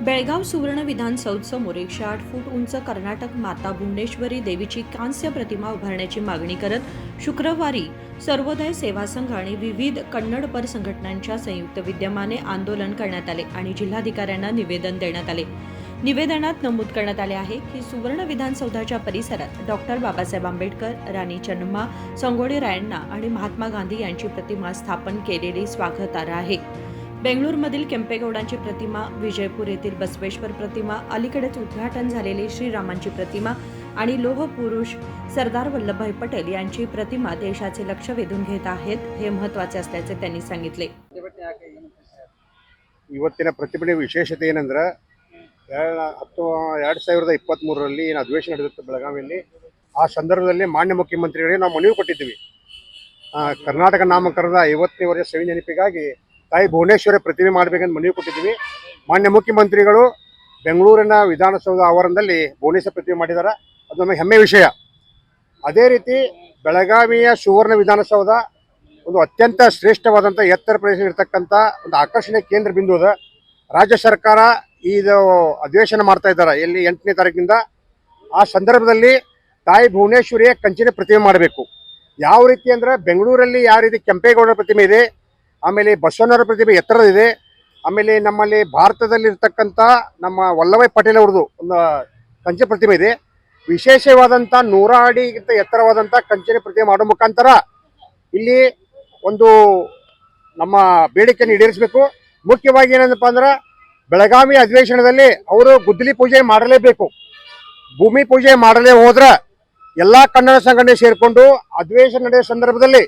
बेळगाव सुवर्ण विधानसौधसमोर 108 फूट उंच कर्नाटक माता भुवनेश्वरी देवीची कांस्य प्रतिमा उभारण्याची मागणी करत शुक्रवारी सर्वोदय सेवा संघ आणि विविध कन्नडपर संघटनांच्या संयुक्त विद्यमाने आंदोलन करण्यात आले आणि जिल्हाधिकाऱ्यांना निवेदन देण्यात आले। निवेदनात नमूद करण्यात आले आहे की सुवर्ण विधानसौधाच्या परिसरात डॉक्टर बाबासाहेब आंबेडकर, राणी चन्नम्मा, संगोडी रायण्णा आणि महात्मा गांधी यांची प्रतिमा स्थापन केलेली स्वागतार्ह आहे। बेंगळूरमधील केंपेगौडांची प्रतिमा, विजयपूर येथील बसवेश्वर प्रतिमा, अलीकडेच उद्घाटन झालेली श्रीरामांची प्रतिमा आणि लोह पुरुष सरदार वल्लभभाई पटेल यांची प्रतिमा देशाचे लक्ष वेधून घेत आहेत। हे महत्त्वाचे असल्याचे त्यांनी सांगितले। ಇವತ್ತಿನ ಪ್ರತಿಭಟನೆ ವಿಶೇಷತೆ ಏನಂದ್ರೆ 2023ರಲ್ಲಿ ಏನು ಅಧಿವೇಶನ ನಡೆದಿತ್ತು ಬೆಳಗಾವಿಯಲ್ಲಿ, ಆ ಸಂದರ್ಭದಲ್ಲಿ ಮಾನ್ಯ ಮುಖ್ಯಮಂತ್ರಿಗಳಿಗೆ ನಾವು ಮನವಿ ಕೊಟ್ಟಿದ್ದೀವಿ। ಕರ್ನಾಟಕ ನಾಮಕರಣದ 50ನೇ ವರ್ಷ ಸವಿ ನೆನಪಿಗಾಗಿ ತಾಯಿ ಭುವನೇಶ್ವರಿ ಪ್ರತಿಮೆ ಮಾಡಬೇಕಂತ ಮನವಿ ಕೊಟ್ಟಿದ್ದೀವಿ। ಮಾನ್ಯ ಮುಖ್ಯಮಂತ್ರಿಗಳು ಬೆಂಗಳೂರಿನ ವಿಧಾನಸೌಧ ಆವರಣದಲ್ಲಿ ಭುವನೇಶ್ವರಿ ಪ್ರತಿಮೆ ಮಾಡಿದ್ದಾರೆ, ಅದು ನಮಗೆ ಹೆಮ್ಮೆ ವಿಷಯ। ಅದೇ ರೀತಿ ಬೆಳಗಾವಿಯ ಸುವರ್ಣ ವಿಧಾನಸೌಧ ಒಂದು ಅತ್ಯಂತ ಶ್ರೇಷ್ಠವಾದಂಥ ಎತ್ತರ ಪ್ರದೇಶ ಇರತಕ್ಕಂಥ ಒಂದು ಆಕರ್ಷಣೆ ಕೇಂದ್ರ ಬಿಂದು ಅದ। ರಾಜ್ಯ ಸರ್ಕಾರ ಇದು ಅಧಿವೇಶನ ಮಾಡ್ತಾ ಇದ್ದಾರೆ ಎಲ್ಲಿ 8ನೇ ತಾರೀಕಿನಿಂದ। ಆ ಸಂದರ್ಭದಲ್ಲಿ ತಾಯಿ ಭುವನೇಶ್ವರಿಯ ಕಂಚಿನ ಪ್ರತಿಮೆ ಮಾಡಬೇಕು। ಯಾವ ರೀತಿ ಅಂದರೆ ಬೆಂಗಳೂರಲ್ಲಿ ಯಾವ ರೀತಿ ಕೆಂಪೇಗೌಡರ ಪ್ರತಿಮೆ ಇದೆ, ಆಮೇಲೆ ಬಸವಣ್ಣವರ ಪ್ರತಿಮೆ ಎತ್ತರದಿದೆ, ಆಮೇಲೆ ನಮ್ಮಲ್ಲಿ ಭಾರತದಲ್ಲಿ ಇರ್ತಕ್ಕಂಥ ನಮ್ಮ ವಲ್ಲಭಾಯ್ ಪಟೇಲ್ ಅವ್ರದ್ದು ಒಂದು ಕಂಚಿನ ಪ್ರತಿಮೆ ಇದೆ। ವಿಶೇಷವಾದಂಥ 100 ಅಡಿಗಿಂತ ಎತ್ತರವಾದಂಥ ಕಂಚಿನ ಪ್ರತಿಮೆ ಮಾಡೋ ಮುಖಾಂತರ ಇಲ್ಲಿ ಒಂದು ನಮ್ಮ ಬೇಡಿಕೆಯನ್ನು ಈಡೇರಿಸಬೇಕು। ಮುಖ್ಯವಾಗಿ ಏನಂದಪ್ಪ ಅಂದ್ರೆ ಬೆಳಗಾವಿ ಅಧಿವೇಶನದಲ್ಲಿ ಅವರು ಗುದ್ದಲಿ ಪೂಜೆ ಮಾಡಲೇಬೇಕು। ಭೂಮಿ ಪೂಜೆ ಮಾಡಲೇ ಹೋದ್ರೆ ಎಲ್ಲ ಕನ್ನಡ ಸಂಘಟನೆ ಸೇರಿಕೊಂಡು ಅಧಿವೇಶನ ನಡೆಯೋ ಸಂದರ್ಭದಲ್ಲಿ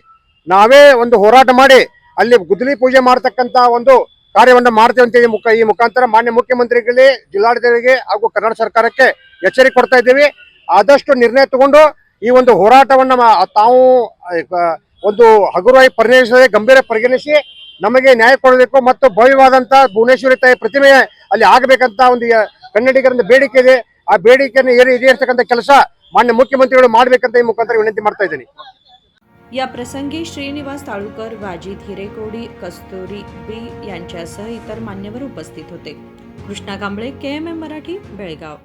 ನಾವೇ ಒಂದು ಹೋರಾಟ ಮಾಡಿ ಅಲ್ಲಿ ಗುದ್ದಲಿ ಪೂಜೆ ಮಾಡತಕ್ಕಂಥ ಒಂದು ಕಾರ್ಯವನ್ನು ಮಾಡ್ತೇವೆ ಅಂತ ಈ ಮುಖಾಂತರ ಮಾನ್ಯ ಮುಖ್ಯಮಂತ್ರಿಗಳಿಗೆ, ಜಿಲ್ಲಾಡಳಿತಗಳಿಗೆ ಹಾಗೂ ಕರ್ನಾಟಕ ಸರ್ಕಾರಕ್ಕೆ ಎಚ್ಚರಿಕೆ ಕೊಡ್ತಾ ಇದ್ದೀವಿ। ಆದಷ್ಟು ನಿರ್ಣಯ ತಗೊಂಡು ಈ ಒಂದು ಹೋರಾಟವನ್ನು ತಾವು ಒಂದು ಹಗುರವಾಗಿ ಗಂಭೀರ ಪರಿಗಣಿಸಿ ನಮಗೆ ನ್ಯಾಯ ಕೊಡಬೇಕು ಮತ್ತು ಭವ್ಯವಾದಂಥ ಭುವನೇಶ್ವರಿ ತಾಯಿ ಪ್ರತಿಮೆ ಅಲ್ಲಿ ಆಗಬೇಕಂತ ಒಂದು ಕನ್ನಡಿಗರಿಂದ ಬೇಡಿಕೆ ಇದೆ। ಆ ಬೇಡಿಕೆಯನ್ನು ಈಡೇರಿಸತಕ್ಕಂಥ ಕೆಲಸ ಮಾನ್ಯ ಮುಖ್ಯಮಂತ್ರಿಗಳು ಮಾಡಬೇಕಂತ ಈ ಮುಖಾಂತರ ವಿನಂತಿ ಮಾಡ್ತಾ ಇದ್ದೀನಿ। या प्रसंगी श्रीनिवास ताळुकर, वाजिद हिरेकोडी, कस्तुरी बी यांच्यासह इतर मान्यवर उपस्थित होते। कृष्णा कांबळे, KMM मराठी, बेळगाव।